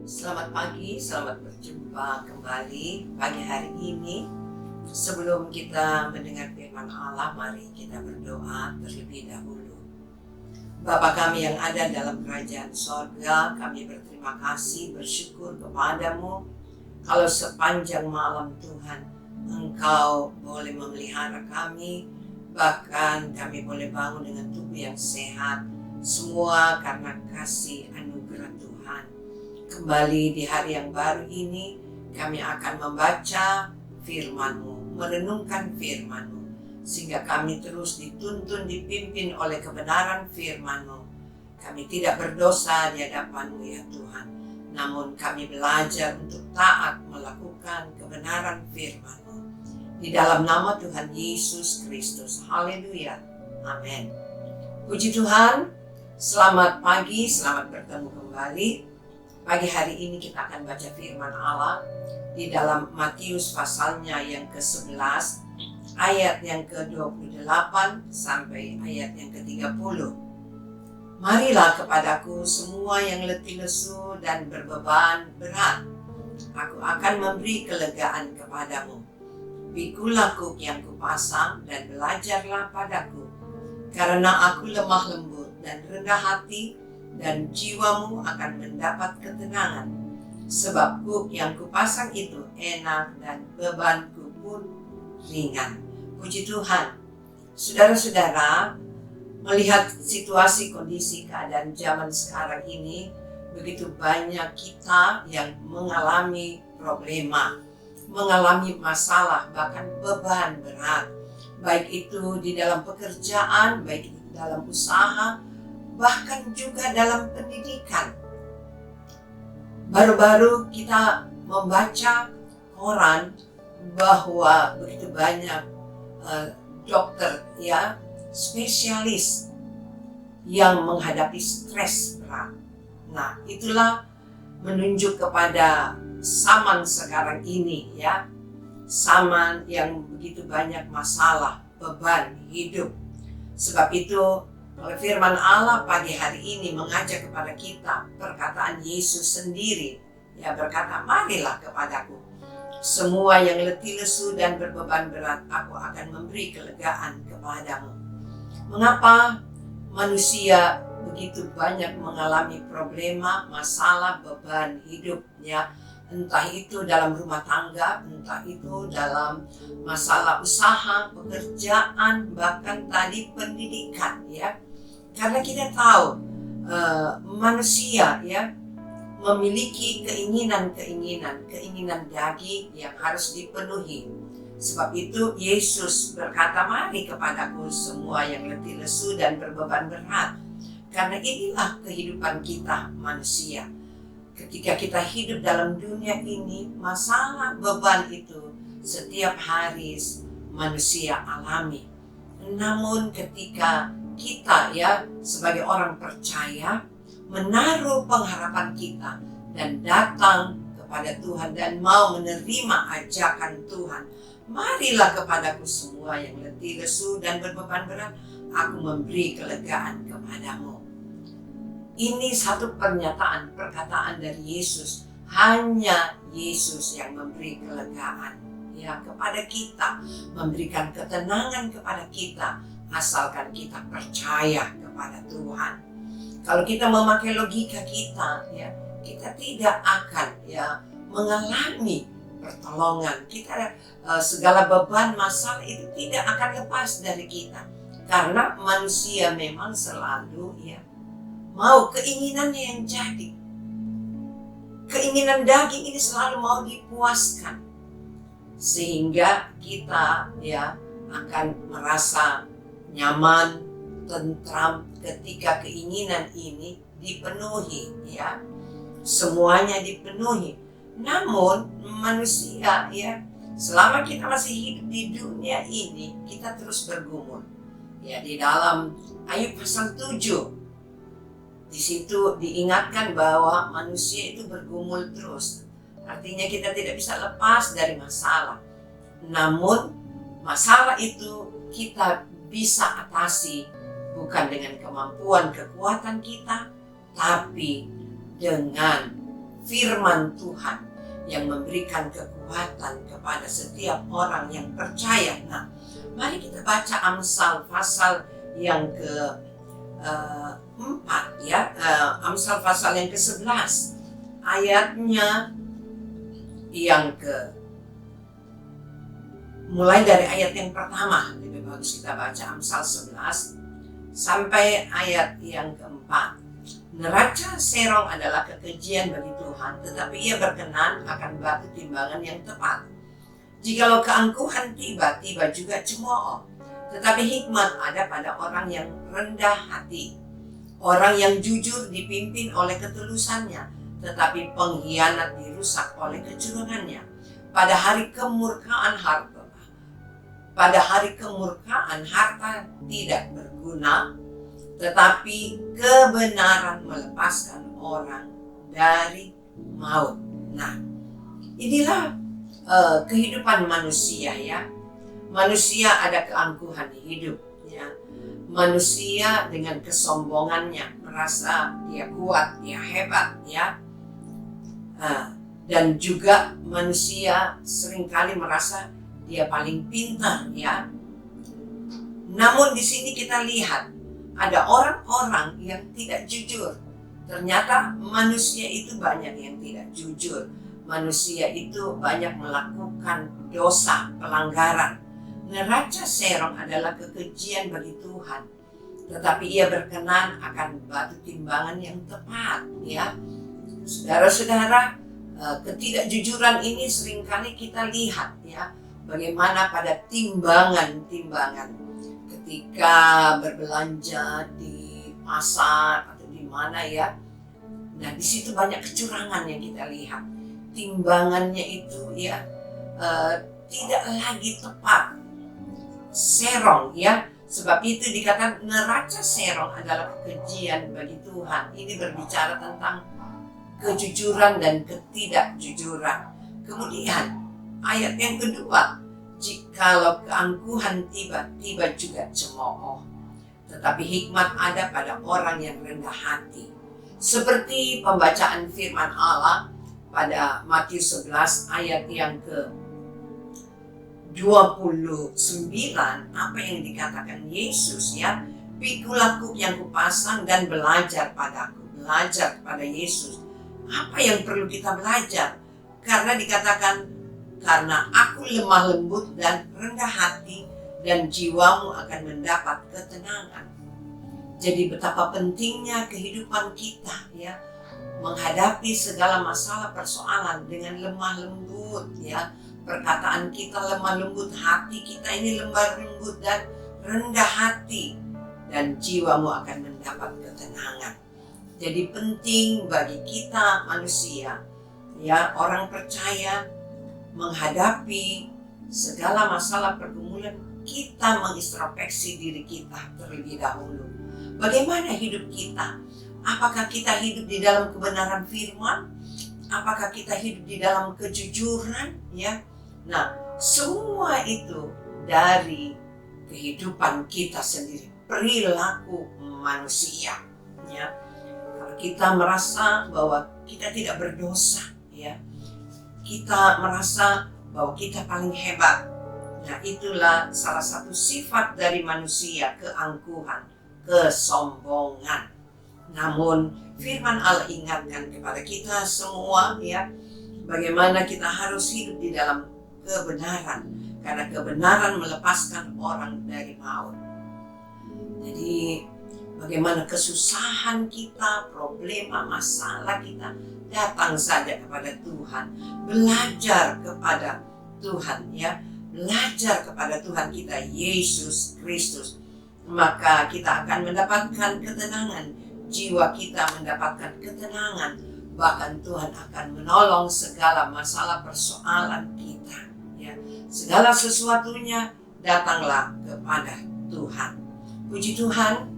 Selamat pagi, selamat berjumpa kembali pagi hari ini. Sebelum kita mendengar firman Allah, mari kita berdoa terlebih dahulu. Bapa kami yang ada dalam kerajaan sorga, kami berterima kasih, bersyukur kepadamu kalau sepanjang malam Tuhan Engkau boleh memelihara kami, bahkan kami boleh bangun dengan tubuh yang sehat, semua karena kasih anugerah Tuhan. Kembali di hari yang baru ini, kami akan membaca firman-Mu, merenungkan firman-Mu, sehingga kami terus dituntun, dipimpin oleh kebenaran firman-Mu. Kami tidak berdosa di hadapan-Mu ya Tuhan, namun kami belajar untuk taat melakukan kebenaran firman-Mu. Di dalam nama Tuhan Yesus Kristus, haleluya, amin. Puji Tuhan, selamat pagi, selamat bertemu kembali. Pagi hari ini kita akan baca firman Allah di dalam Matius pasalnya yang ke-11, ayat yang ke-28 sampai ayat yang ke-30. Marilah kepadaku semua yang letih lesu dan berbeban berat, aku akan memberi kelegaan kepadamu. Pikulah kuk yang kupasang dan belajarlah padaku, karena aku lemah lembut dan rendah hati, dan jiwamu akan mendapat ketenangan. Sebab kuk yang kupasang itu enak dan bebanku pun ringan. Puji Tuhan. Saudara-saudara, melihat situasi, kondisi, keadaan zaman sekarang ini, begitu banyak kita yang mengalami problema, mengalami masalah, bahkan beban berat. Baik itu di dalam pekerjaan, baik itu di dalam usaha, bahkan juga dalam pendidikan. Baru-baru kita membaca koran bahwa begitu banyak dokter ya, spesialis yang menghadapi stres berat. Nah, itulah menunjuk kepada zaman sekarang ini ya, zaman yang begitu banyak masalah, beban hidup. Sebab itu firman Allah pagi hari ini mengajak kepada kita, perkataan Yesus sendiri ya, berkata, marilah kepadaku semua yang letih lesu dan berbeban berat, aku akan memberi kelegaan kepadamu. Mengapa manusia begitu banyak mengalami problema, masalah, beban hidupnya, entah itu dalam rumah tangga, entah itu dalam masalah usaha, pekerjaan, bahkan tadi pendidikan ya. Karena kita tahu manusia ya memiliki keinginan daging yang harus dipenuhi. Sebab itu Yesus berkata, mari kepadaku semua yang letih lesu dan berbeban berat. Karena inilah kehidupan kita manusia. Ketika kita hidup dalam dunia ini, masalah beban itu setiap hari manusia alami. Namun ketika kita ya sebagai orang percaya menaruh pengharapan kita dan datang kepada Tuhan dan mau menerima ajakan Tuhan, marilah kepadaku semua yang letih lesu dan berbeban berat, aku memberi kelegaan kepadamu. Ini satu perkataan dari Yesus. Hanya Yesus yang memberi kelegaan ya kepada kita, memberikan ketenangan kepada kita, asalkan kita percaya kepada Tuhan. Kalau kita memakai logika kita ya, kita tidak akan ya mengalami pertolongan. Kita segala beban masalah itu tidak akan lepas dari kita. Karena manusia memang selalu ya mau keinginannya yang jadi. Keinginan daging ini selalu mau dipuaskan. Sehingga kita ya akan merasa nyaman, tentram ketika keinginan ini dipenuhi ya. Semuanya dipenuhi. Namun manusia ya, selama kita masih hidup di dunia ini, kita terus bergumul. Ya, di dalam Ayub pasal 7, di situ diingatkan bahwa manusia itu bergumul terus. Artinya kita tidak bisa lepas dari masalah. Namun masalah itu kita bisa atasi bukan dengan kemampuan kekuatan kita, tapi dengan firman Tuhan yang memberikan kekuatan kepada setiap orang yang percaya. Nah, mari kita baca Amsal pasal yang ke-4 ya. Amsal pasal yang ke-11 ayatnya yang mulai dari ayat yang pertama. Lebih bagus kita baca Amsal 11 sampai ayat yang ke-4. Neraca serong adalah kekejian bagi Tuhan, tetapi ia berkenan akan batu timbangan yang tepat. Jikalau keangkuhan tiba-tiba juga cemooh, tetapi hikmat ada pada orang yang rendah hati. Orang yang jujur dipimpin oleh ketulusannya, tetapi pengkhianat dirusak oleh kecurangannya. Pada hari kemurkaan harta tidak berguna, tetapi kebenaran melepaskan orang dari maut. Nah, inilah kehidupan manusia ya. Manusia ada keangkuhan hidup ya. Manusia dengan kesombongannya merasa dia kuat, dia hebat ya. Dan juga manusia seringkali merasa dia paling pintar ya. Namun di sini kita lihat ada orang-orang yang tidak jujur. Ternyata manusia itu banyak yang tidak jujur. Manusia itu banyak melakukan dosa, pelanggaran. Neraca serong adalah kekejian bagi Tuhan, tetapi ia berkenan akan batu timbangan yang tepat ya. Saudara-saudara, ketidakjujuran ini seringkali kita lihat ya, bagaimana pada timbangan-timbangan ketika berbelanja di pasar atau di mana ya. Nah, di situ banyak kecurangan yang kita lihat. Timbangannya itu ya tidak lagi tepat. Serong ya. Sebab itu dikatakan neraca serong adalah kekejian bagi Tuhan. Ini berbicara tentang kejujuran dan ketidakjujuran. Kemudian ayat yang kedua, jikalau keangkuhan tiba-tiba juga cemooh, tetapi hikmat ada pada orang yang rendah hati. Seperti pembacaan firman Allah pada Matius 11 ayat yang ke-29, apa yang dikatakan Yesus ya, pikulah kuk yang kupasang dan belajar padaku. Belajar kepada Yesus. Apa yang perlu kita belajar? Karena dikatakan, karena aku lemah lembut dan rendah hati, dan jiwamu akan mendapat ketenangan. Jadi betapa pentingnya kehidupan kita ya, menghadapi segala masalah persoalan dengan lemah lembut ya. Perkataan kita lemah lembut, hati kita ini lemah lembut dan rendah hati, dan jiwamu akan mendapat ketenangan. Jadi penting bagi kita manusia ya, orang percaya, menghadapi segala masalah pergumulan, kita mengintrospeksi diri kita terlebih dahulu. Bagaimana hidup kita? Apakah kita hidup di dalam kebenaran firman? Apakah kita hidup di dalam kejujuran? Ya, nah semua itu dari kehidupan kita sendiri, perilaku manusia. Ya, kalau kita merasa bahwa kita tidak berdosa, ya, kita merasa bahwa kita paling hebat. Nah, itulah salah satu sifat dari manusia, keangkuhan, kesombongan. Namun firman Allah ingatkan kepada kita semua ya, bagaimana kita harus hidup di dalam kebenaran, karena kebenaran melepaskan orang dari maut. Jadi bagaimana kesusahan kita, problema, masalah kita, datang saja kepada Tuhan, belajar kepada Tuhan ya, belajar kepada Tuhan kita Yesus Kristus, maka kita akan mendapatkan ketenangan, jiwa kita mendapatkan ketenangan, bahkan Tuhan akan menolong segala masalah persoalan kita ya. Segala sesuatunya datanglah kepada Tuhan. Puji Tuhan,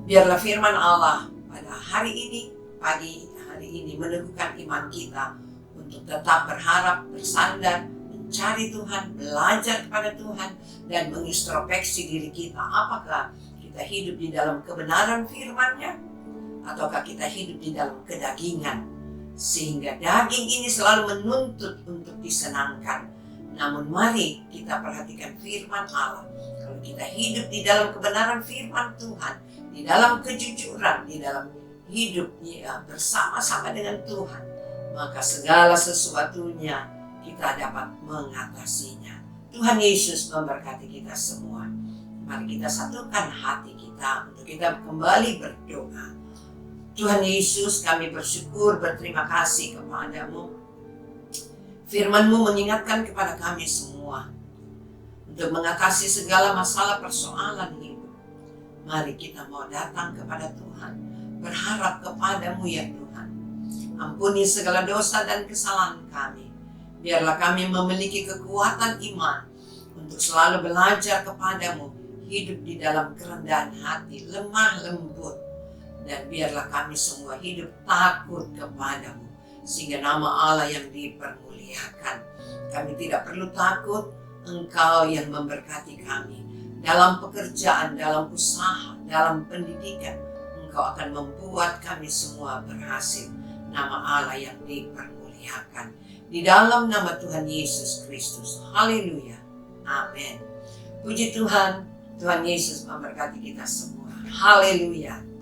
biarlah firman Allah pada hari ini, pagi hari ini meneguhkan iman kita untuk tetap berharap, bersandar, mencari Tuhan, belajar kepada Tuhan, dan mengintrospeksi diri kita. Apakah kita hidup di dalam kebenaran firman-Nya, ataukah kita hidup di dalam kedagingan? sehingga daging ini selalu menuntut untuk disenangkan. Namun mari kita perhatikan firman Allah. Kalau kita hidup di dalam kebenaran firman Tuhan, di dalam kejujuran, di dalam hidup bersama-sama dengan Tuhan, maka segala sesuatunya kita dapat mengatasinya. Tuhan Yesus memberkati kita semua. Mari kita satukan hati kita untuk kita kembali berdoa. Tuhan Yesus, kami bersyukur, berterima kasih kepada-Mu. Firman-Mu mengingatkan kepada kami semua untuk mengatasi segala masalah persoalan hidup. Mari kita mau datang kepada Tuhan, berharap kepada-Mu ya Tuhan. Ampuni segala dosa dan kesalahan kami. Biarlah kami memiliki kekuatan iman untuk selalu belajar kepada-Mu, hidup di dalam kerendahan hati, lemah lembut. Dan biarlah kami semua hidup takut kepada-Mu, sehingga nama Allah yang dipermuliakan. Kami tidak perlu takut, Engkau yang memberkati kami. Dalam pekerjaan, dalam usaha, dalam pendidikan, Engkau akan membuat kami semua berhasil. Nama Allah yang dipermuliakan. Di dalam nama Tuhan Yesus Kristus. Haleluya. Amin. Puji Tuhan, Tuhan Yesus memberkati kita semua. Haleluya.